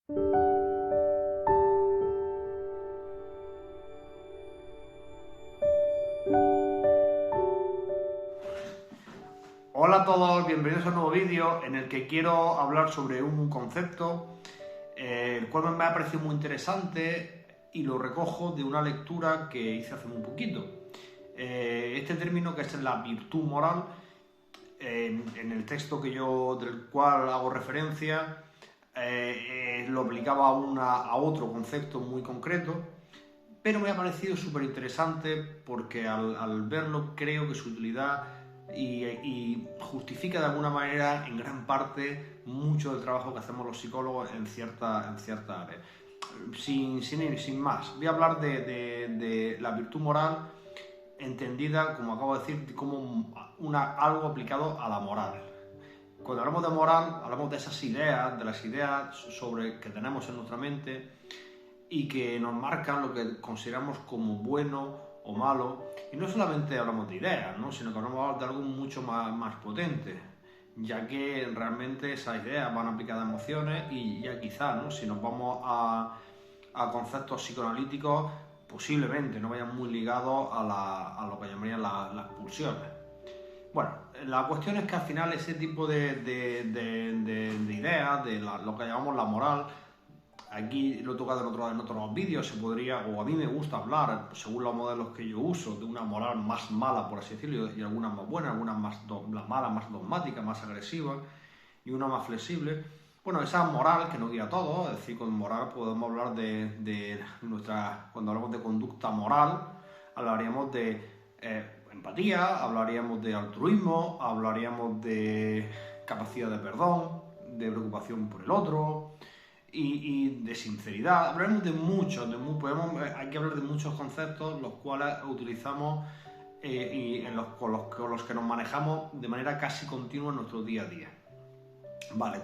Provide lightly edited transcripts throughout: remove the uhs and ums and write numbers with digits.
Hola a todos, bienvenidos a un nuevo vídeo en el que quiero hablar sobre un concepto el cual me ha parecido muy interesante y lo recojo de una lectura que hice hace muy poquito. Este término, que es la virtud moral, en el texto del cual hago referencia, lo aplicaba a otro concepto muy concreto, pero me ha parecido súper interesante porque al verlo creo que su utilidad y justifica de alguna manera, en gran parte, mucho del trabajo que hacemos los psicólogos en cierta área. Sin más, voy a hablar de la virtud moral entendida, como acabo de decir, como algo aplicado a la moral. Cuando hablamos de moral, hablamos de esas ideas, de las ideas que tenemos en nuestra mente y que nos marcan lo que consideramos como bueno o malo. Y no solamente hablamos de ideas, ¿no?, sino que hablamos de algo mucho más potente, ya que realmente esas ideas van aplicadas a emociones y ya quizás, ¿no?, si nos vamos a conceptos psicoanalíticos, posiblemente no vayan muy ligados a lo que llamarían las pulsiones. Bueno, la cuestión es que al final ese tipo de ideas, lo que llamamos la moral, aquí lo he tocado en otros vídeos, se podría, o a mí me gusta hablar, según los modelos que yo uso, de una moral más mala, por así decirlo, y algunas más buenas, algunas las malas más dogmáticas, más agresivas, y una más flexible. Bueno, esa moral que nos guía a todos, es decir, con moral podemos hablar de nuestra, cuando hablamos de conducta moral, hablaríamos de empatía, hablaríamos de altruismo, hablaríamos de capacidad de perdón, de preocupación por el otro y de sinceridad. Hablaremos de muchos, hay que hablar de muchos conceptos los cuales utilizamos y con los que nos manejamos de manera casi continua en nuestro día a día. Vale,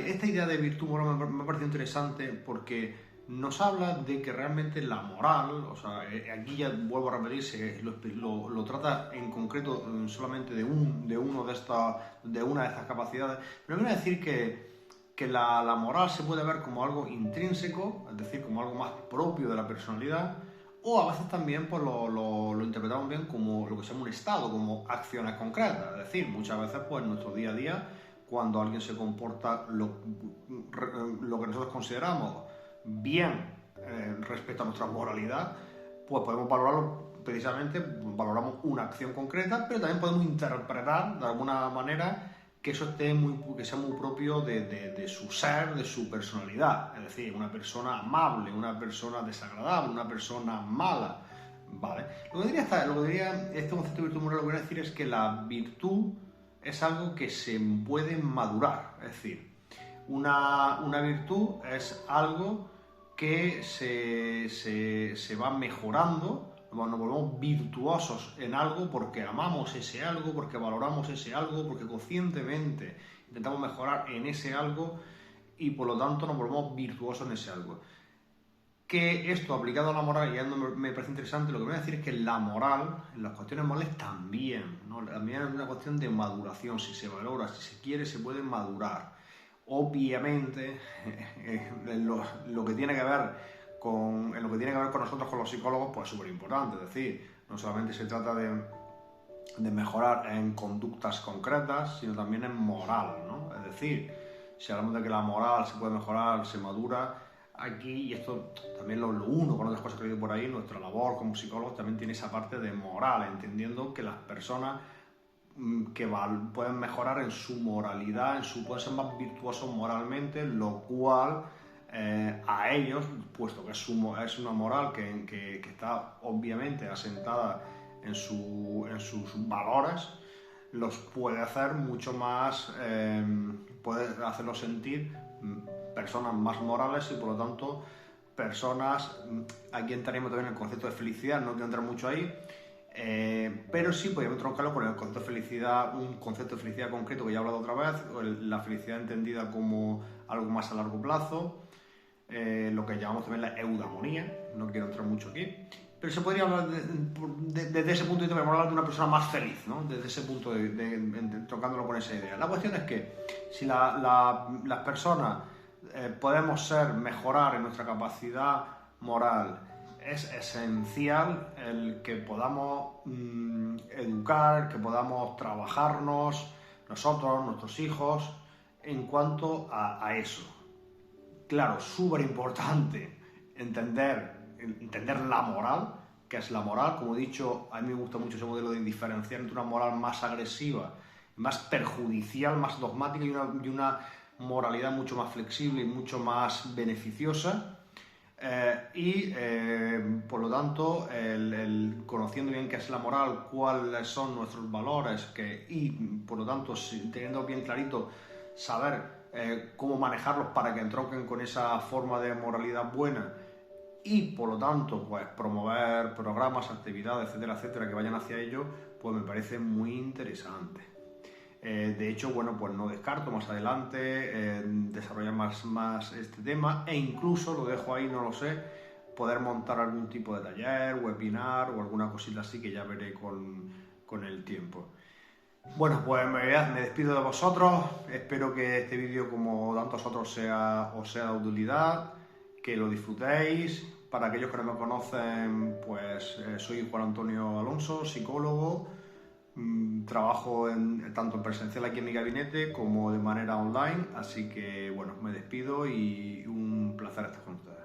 esta idea de virtud moral me ha parecido interesante porque nos habla de que realmente la moral, o sea, aquí ya vuelvo a repetirse, lo trata en concreto solamente de una de estas capacidades, pero viene a decir que la moral se puede ver como algo intrínseco, es decir, como algo más propio de la personalidad, o a veces también pues, lo interpretamos bien como lo que se llama un estado, como acciones concretas. Es decir, muchas veces pues, en nuestro día a día, cuando alguien se comporta lo que nosotros consideramos bien respecto a nuestra moralidad, pues podemos valorarlo precisamente, valoramos una acción concreta, pero también podemos interpretar de alguna manera que eso que sea muy propio de su ser, de su personalidad. Es decir, una persona amable, una persona desagradable, una persona mala. ¿Vale? Lo que diría este concepto de virtud moral, lo que voy a decir es que la virtud es algo que se puede madurar. Es decir, una virtud es algo que se va mejorando. Nos volvemos virtuosos en algo porque amamos ese algo, porque valoramos ese algo, porque conscientemente intentamos mejorar en ese algo y por lo tanto nos volvemos virtuosos en ese algo. Que esto aplicado a la moral, y me parece interesante, lo que voy a decir es que la moral, en las cuestiones morales también, ¿no? También es una cuestión de maduración. Si se valora, si se quiere, se puede madurar. Obviamente, lo que tiene que ver en lo que tiene que ver con nosotros, con los psicólogos, pues es súper importante. Es decir, no solamente se trata de mejorar en conductas concretas, sino también en moral, ¿no? Es decir, si hablamos de que la moral se puede mejorar, se madura, aquí, y esto también lo uno con otras cosas que he leído por ahí, nuestra labor como psicólogos también tiene esa parte de moral, entendiendo que las personas que pueden mejorar en su moralidad, pueden ser más virtuosos moralmente, lo cual a ellos, puesto que es una moral que está obviamente asentada en sus valores, los puede hacer mucho más, puede hacerlos sentir personas más morales y por lo tanto personas, aquí entraríamos también en el concepto de felicidad, no quiero entrar mucho ahí, pero sí podríamos troncarlo con el concepto de felicidad, un concepto de felicidad concreto que ya he hablado otra vez, la felicidad entendida como algo más a largo plazo, lo que llamamos también la eudamonía, no quiero entrar mucho aquí, pero se podría hablar desde ese punto de vista, hablar de una persona más feliz, ¿no? Desde ese punto trocándolo con esa idea. La cuestión es que si las personas podemos mejorar en nuestra capacidad moral. Es esencial el que podamos educar, que podamos trabajarnos nosotros, nuestros hijos, en cuanto a eso. Claro, súper importante entender la moral, que es la moral. Como he dicho, a mí me gusta mucho ese modelo de diferenciar entre una moral más agresiva, más perjudicial, más dogmática y una moralidad mucho más flexible y mucho más beneficiosa. Por lo tanto, conociendo bien qué es la moral, cuáles son nuestros valores y por lo tanto, teniendo bien clarito, saber cómo manejarlos para que entronquen con esa forma de moralidad buena y por lo tanto pues promover programas, actividades, etcétera, etcétera, que vayan hacia ello, pues me parece muy interesante. De hecho, bueno, pues no descarto más adelante desarrollar más este tema e incluso, lo dejo ahí, no lo sé, poder montar algún tipo de taller, webinar o alguna cosita así que ya veré con el tiempo. Bueno, pues me despido de vosotros, espero que este vídeo, como tantos otros, os sea de utilidad, que lo disfrutéis. Para aquellos que no me conocen, pues soy Juan Antonio Alonso, psicólogo. Trabajo tanto en presencial aquí en mi gabinete como de manera online, así que bueno, me despido y un placer estar con ustedes.